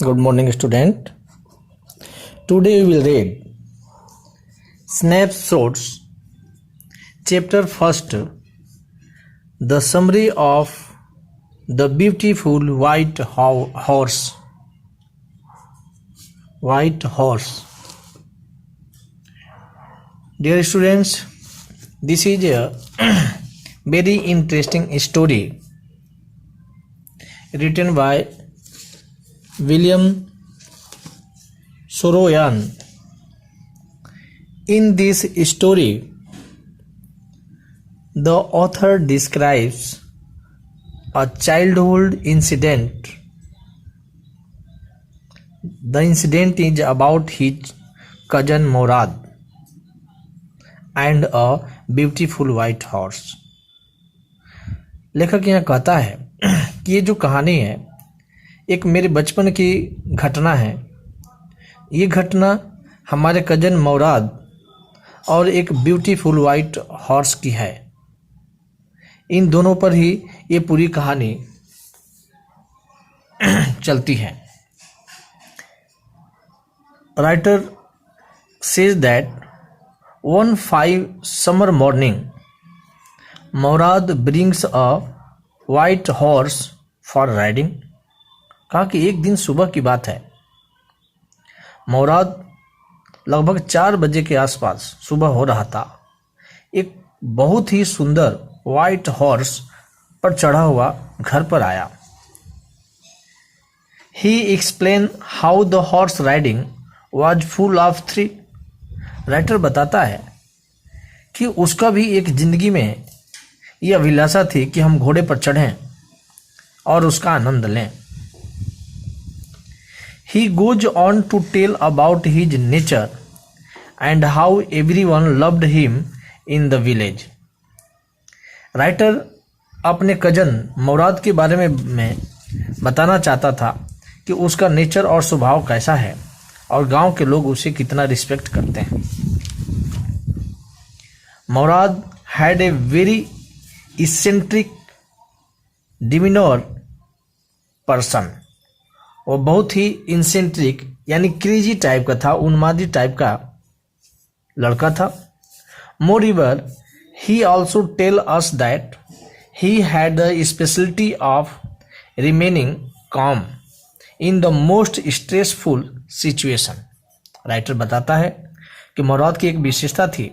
Good morning, student. Today we will read Snapshots, Chapter 1st, The Summary of the Beautiful White Horse. White Horse. Dear students, this is a very interesting story written by William Saroyan. In this story, the author describes a childhood incident. The incident is about his cousin Morad and a beautiful white horse. लेखक यहाँ कहता है कि ये जो कहानी है एक मेरे बचपन की घटना है। ये घटना हमारे कजन मोराद और एक ब्यूटीफुल वाइट हॉर्स की है। इन दोनों पर ही ये पूरी कहानी चलती है। Writer says that one fine summer morning Mourad brings a white horse for riding. कहा कि एक दिन सुबह की बात है। मोराद लगभग 4 बजे के आसपास सुबह हो रहा था। एक बहुत ही सुंदर वाइट हॉर्स पर चढ़ा हुआ घर पर आया। He explain how the horse riding was full of thrill. Writer बताता है कि उसका भी एक जिंदगी में यह अभिलाषा थी कि हम घोड़े पर चढ़ें और उसका आनंद लें। He goes on to tell about his nature and how everyone loved him in the village. Writer अपने कजन मोराद के बारे में बताना चाहता था कि उसका नेचर और स्वभाव कैसा है और गांव के लोग उसे कितना रिस्पेक्ट करते हैं। Morad had a very eccentric demeanor person. वो बहुत ही इंसेंट्रिक यानी क्रेजी टाइप का था, उन्मादी टाइप का लड़का था। Moreover he also tell us that he had the speciality of remaining calm in the most stressful situation. Writer बताता है कि मोराद की एक विशेषता थी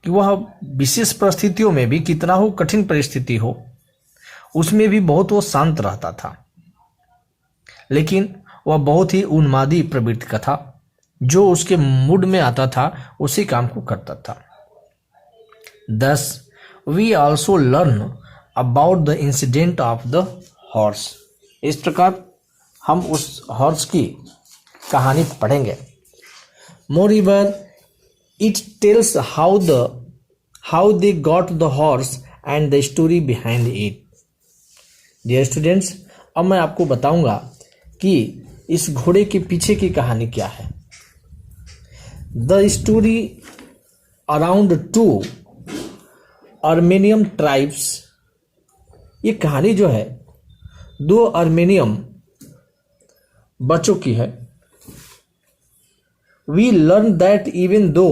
कि वह विशेष परिस्थितियों में भी, कितना हो कठिन परिस्थिति हो, उसमें भी बहुत वो शांत रहता था। लेकिन वह बहुत ही उन्मादी प्रवृत्ति का था। जो उसके मूड में आता था उसी काम को करता था। Thus, we also learn about the incident of the horse. इस प्रकार हम उस हॉर्स की कहानी पढ़ेंगे। Moreover, it tells how they got the horse and the story behind it. Dear students, अब मैं आपको बताऊंगा कि इस घोड़े के पीछे की कहानी क्या है। The story around 2 Armenian tribes. ये कहानी जो है 2 अर्मेनियम बच्चों की है। We learn that even though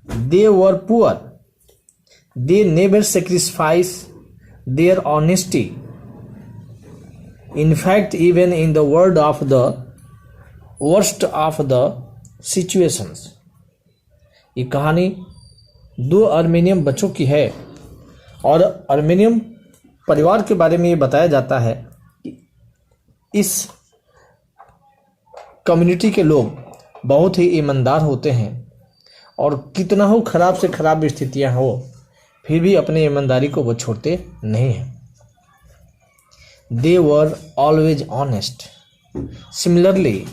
they were poor they never sacrifice their honesty. In fact, even in the world of the worst of the situations. ये कहानी 2 अर्मेनियम बच्चों की है और अर्मेनियम परिवार के बारे में ये बताया जाता है कि इस कम्युनिटी के लोग बहुत ही ईमानदार होते हैं और कितना हो खराब से खराब स्थितियां हो फिर भी अपनी ईमानदारी को वो छोड़ते नहीं हैं। They were always honest. Similarly,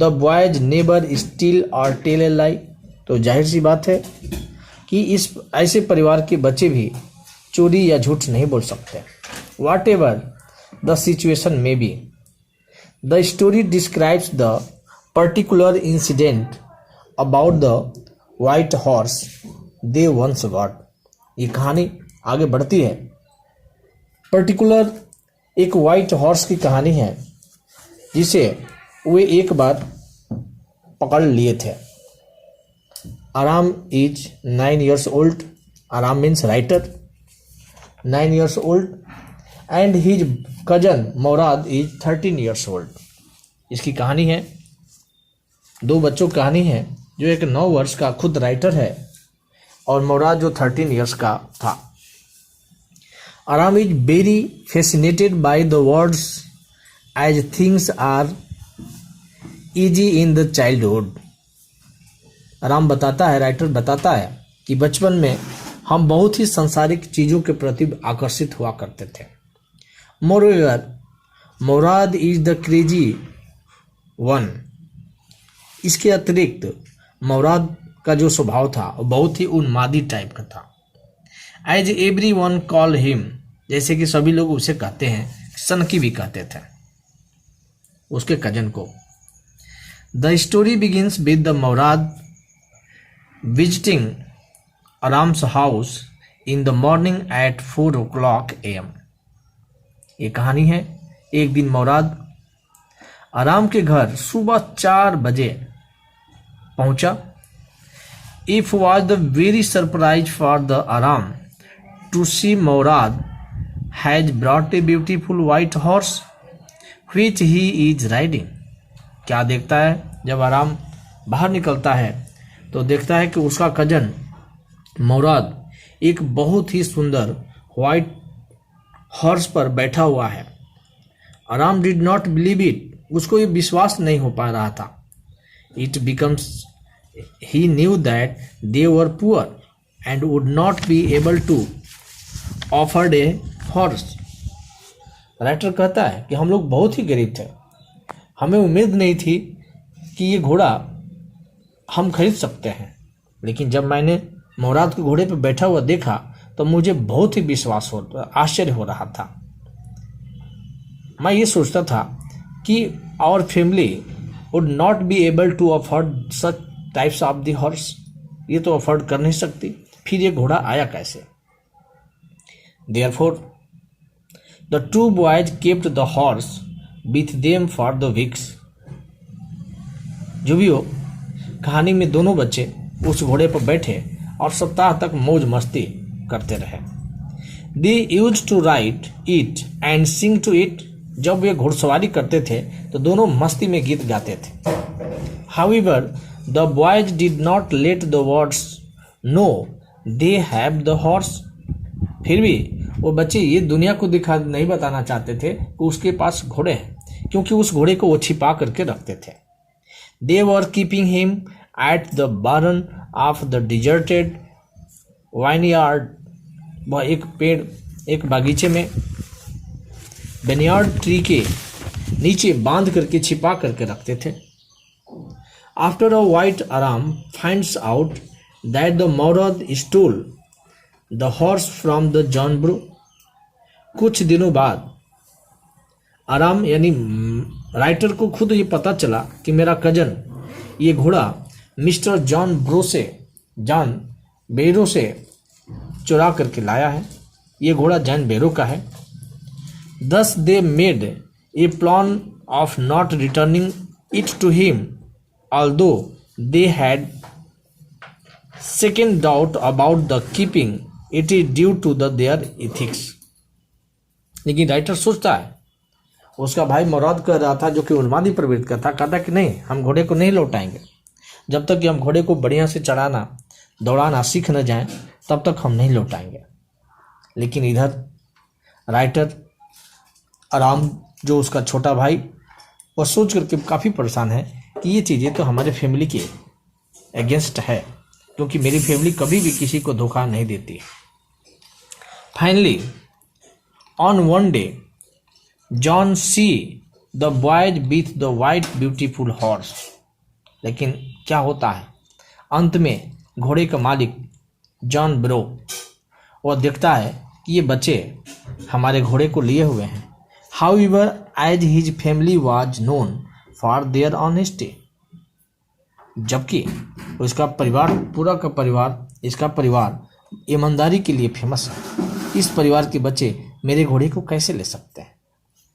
the boys never steal or tell a lie. तो जाहिर सी बात है कि इस ऐसे परिवार के बच्चे भी चोरी या झूठ नहीं बोल सकते। Whatever the situation may be, the story describes the particular incident about the white horse they once got. ये कहानी आगे बढ़ती है। पर्टिकुलर एक वाइट हॉर्स की कहानी है जिसे वे एक बार पकड़ लिए थे। Aram is 9 years old, Aram means writer, 9 years old, and his cousin Mourad is 13 years old। इसकी कहानी है, दो बच्चों की कहानी है, जो एक 9 वर्ष का खुद राइटर है और मोराद जो 13 years का था। Aram is very fascinated by the words as things are easy in the childhood. Aram बताता है, राइटर बताता है कि बचपन में हम बहुत ही सांसारिक चीज़ों के प्रति आकर्षित हुआ करते थे। मोरेओवर Morad is the crazy one. इसके अतिरिक्त मोराद का जो स्वभाव था वो बहुत ही उन्मादी टाइप का था। As everyone call him, जैसे कि सभी लोग उसे कहते हैं, सनकी भी कहते थे उसके कजन को। The story begins with the Mourad visiting Aram's house in the morning at 4 o'clock AM। ये कहानी है, एक दिन मोराद आराम के घर सुबह 4 बजे पहुंचा। If was the very surprise for the Aram to see Mourad has brought a beautiful white horse which he is riding. क्या देखता है, जब आराम बाहर निकलता है तो देखता है कि उसका कजन मोराद एक बहुत ही सुंदर व्हाइट हॉर्स पर बैठा हुआ है। आराम डिड नॉट बिलीव इट, उसको ये विश्वास नहीं हो पा रहा था। It becomes he knew that they were poor and would not be able to afford a horse. Writer कहता है कि हम लोग बहुत ही गरीब थे, हमें उम्मीद नहीं थी कि ये घोड़ा हम खरीद सकते हैं, लेकिन जब मैंने मोराद के घोड़े पर बैठा हुआ देखा तो मुझे बहुत ही आश्चर्य हो रहा था। मैं ये सोचता था कि our family would not be able to afford such types of the horse, ये तो अफोर्ड कर नहीं सकती, फिर ये घोड़ा आया कैसे। Therefore the two boys kept the horse with them for the weeks. जो भी हो, कहानी में दोनों बच्चे उस घोड़े पर बैठे और सप्ताह तक मौज मस्ती करते रहे। They use to ride it and sing to it. जब वे घुड़सवारी करते थे तो दोनों मस्ती में गीत गाते थे। However the boys did not let the words know they have the horse. फिर भी वो बच्चे ये दुनिया को नहीं बताना चाहते थे कि उसके पास घोड़े हैं, क्योंकि उस घोड़े को वो छिपा करके रखते थे। They were keeping him at the barn of the deserted vineyard. वह एक बागीचे में बेनियार्ड ट्री के नीचे बांध करके छिपा करके रखते थे। After a while Aram finds out that the Mourad stole the horse from the John Byro. कुछ दिनों बाद आराम यानी राइटर को खुद ये पता चला कि मेरा कजन ये घोड़ा मिस्टर जॉन बेरो से चुरा करके लाया है। ये घोड़ा जॉन बेरो का है। Thus they made a plan of not returning it to him, although they had second doubt about the keeping it is due to their ethics। लेकिन राइटर सोचता है, उसका भाई मोराद कह रहा था, जो कि उन्मादी प्रवृत्ति का था, कहता कि नहीं, हम घोड़े को नहीं लौटाएंगे जब तक कि हम घोड़े को बढ़िया से चढ़ाना दौड़ाना सीख न जाएं, तब तक हम नहीं लौटाएंगे। लेकिन इधर राइटर आराम, जो उसका छोटा भाई, वह सोच करके काफ़ी परेशान है कि ये चीज़ें तो हमारे फैमिली के अगेंस्ट है, क्योंकि मेरी फैमिली कभी भी किसी को धोखा नहीं देती। Finally on one day John see the boys with the white beautiful horse. लेकिन क्या होता है, अंत में घोड़े का मालिक जॉन ब्रो वह देखता है कि ये बच्चे हमारे घोड़े को लिए हुए हैं। However, as his family was known for their honesty, जबकि उसका परिवार, पूरा का परिवार, इसका परिवार ईमानदारी के लिए फेमस है। इस परिवार के बच्चे मेरे घोड़े को कैसे ले सकते हैं।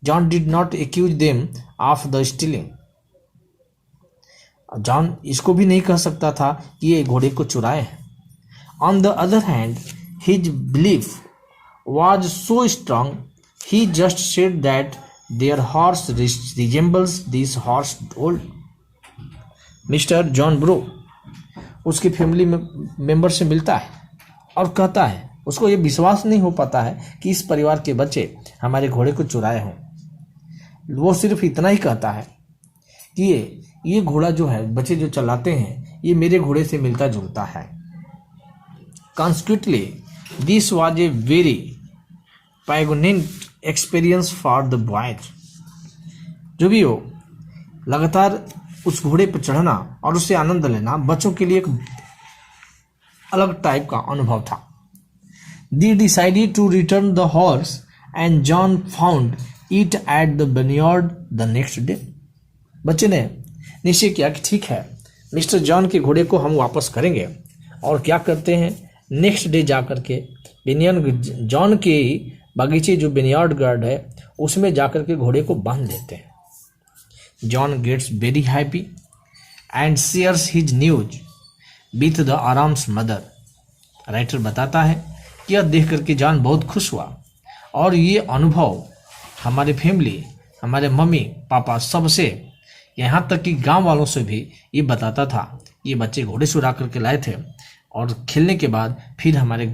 John did not accuse them of the stealing. John इसको भी नहीं कह सकता था कि ये घोड़े को चुराए हैं। On the other hand his belief was so strong he just said that their horse resembles this horse old. Mister John Byro उसकी फैमिली मेंबर से मिलता है और कहता है, उसको ये विश्वास नहीं हो पाता है कि इस परिवार के बच्चे हमारे घोड़े को चुराए हों। वो सिर्फ इतना ही कहता है कि ये घोड़ा जो है बच्चे जो चलाते हैं ये मेरे घोड़े से मिलता जुलता है। Consequently, this was a very poignant experience for the boys। जो भी हो, लगातार उस घोड़े पर चढ़ना और उससे आनंद लेना बच्चों के लिए एक अलग टाइप का अनुभव था। They decided to return the horse and John found it at the vineyard the next day। बच्चे ने निश्चय किया कि ठीक है, मिस्टर जॉन के घोड़े को हम वापस करेंगे। और क्या करते हैं, नेक्स्ट डे जाकर के जॉन के बगीचे जो बिनियार्ड गार्ड है उसमें जाकर के घोड़े को बांध देते हैं। John gets very happy and shares his news with the Aram's mother. Writer बताता है कि यह देख करके जॉन बहुत खुश हुआ और ये अनुभव हमारे फैमिली, हमारे मम्मी पापा सबसे, यहाँ तक कि गांव वालों से भी ये बताता था। ये बच्चे घोड़े चुरा करके लाए थे और खेलने के बाद फिर हमारे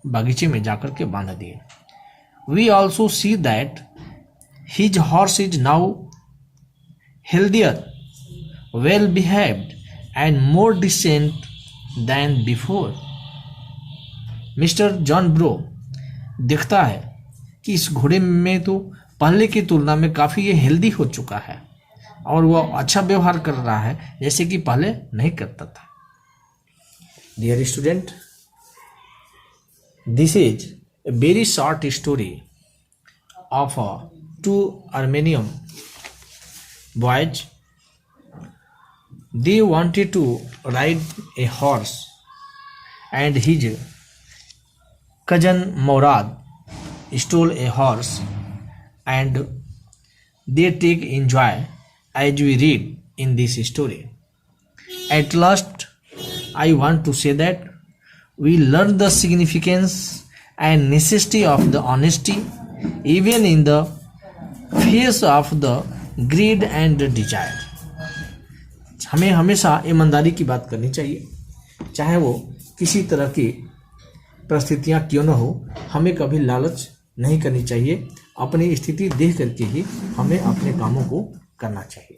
बागीचे में जाकर के बांध दिए। We also see that his horse is now healthier, well behaved and more decent than before। Mister John Byro दिखता है कि इस घोड़े में तो पहले की तुलना में काफ़ी ये हेल्दी हो चुका है और वह अच्छा व्यवहार कर रहा है जैसे कि पहले नहीं करता था। Dear student, this is a very short story of two Armenian boys। They wanted to ride a horse and his cousin Morad stole a horse and they take enjoy as we read in this story। At last I want to say that we learn the significance and necessity of the honesty even in the face of the grid and desire. हमें हमेशा ईमानदारी की बात करनी चाहिए, चाहे वो किसी तरह की परिस्थितियाँ क्यों न हो। हमें कभी लालच नहीं करनी चाहिए, अपनी स्थिति देख करके ही हमें अपने कामों को करना चाहिए।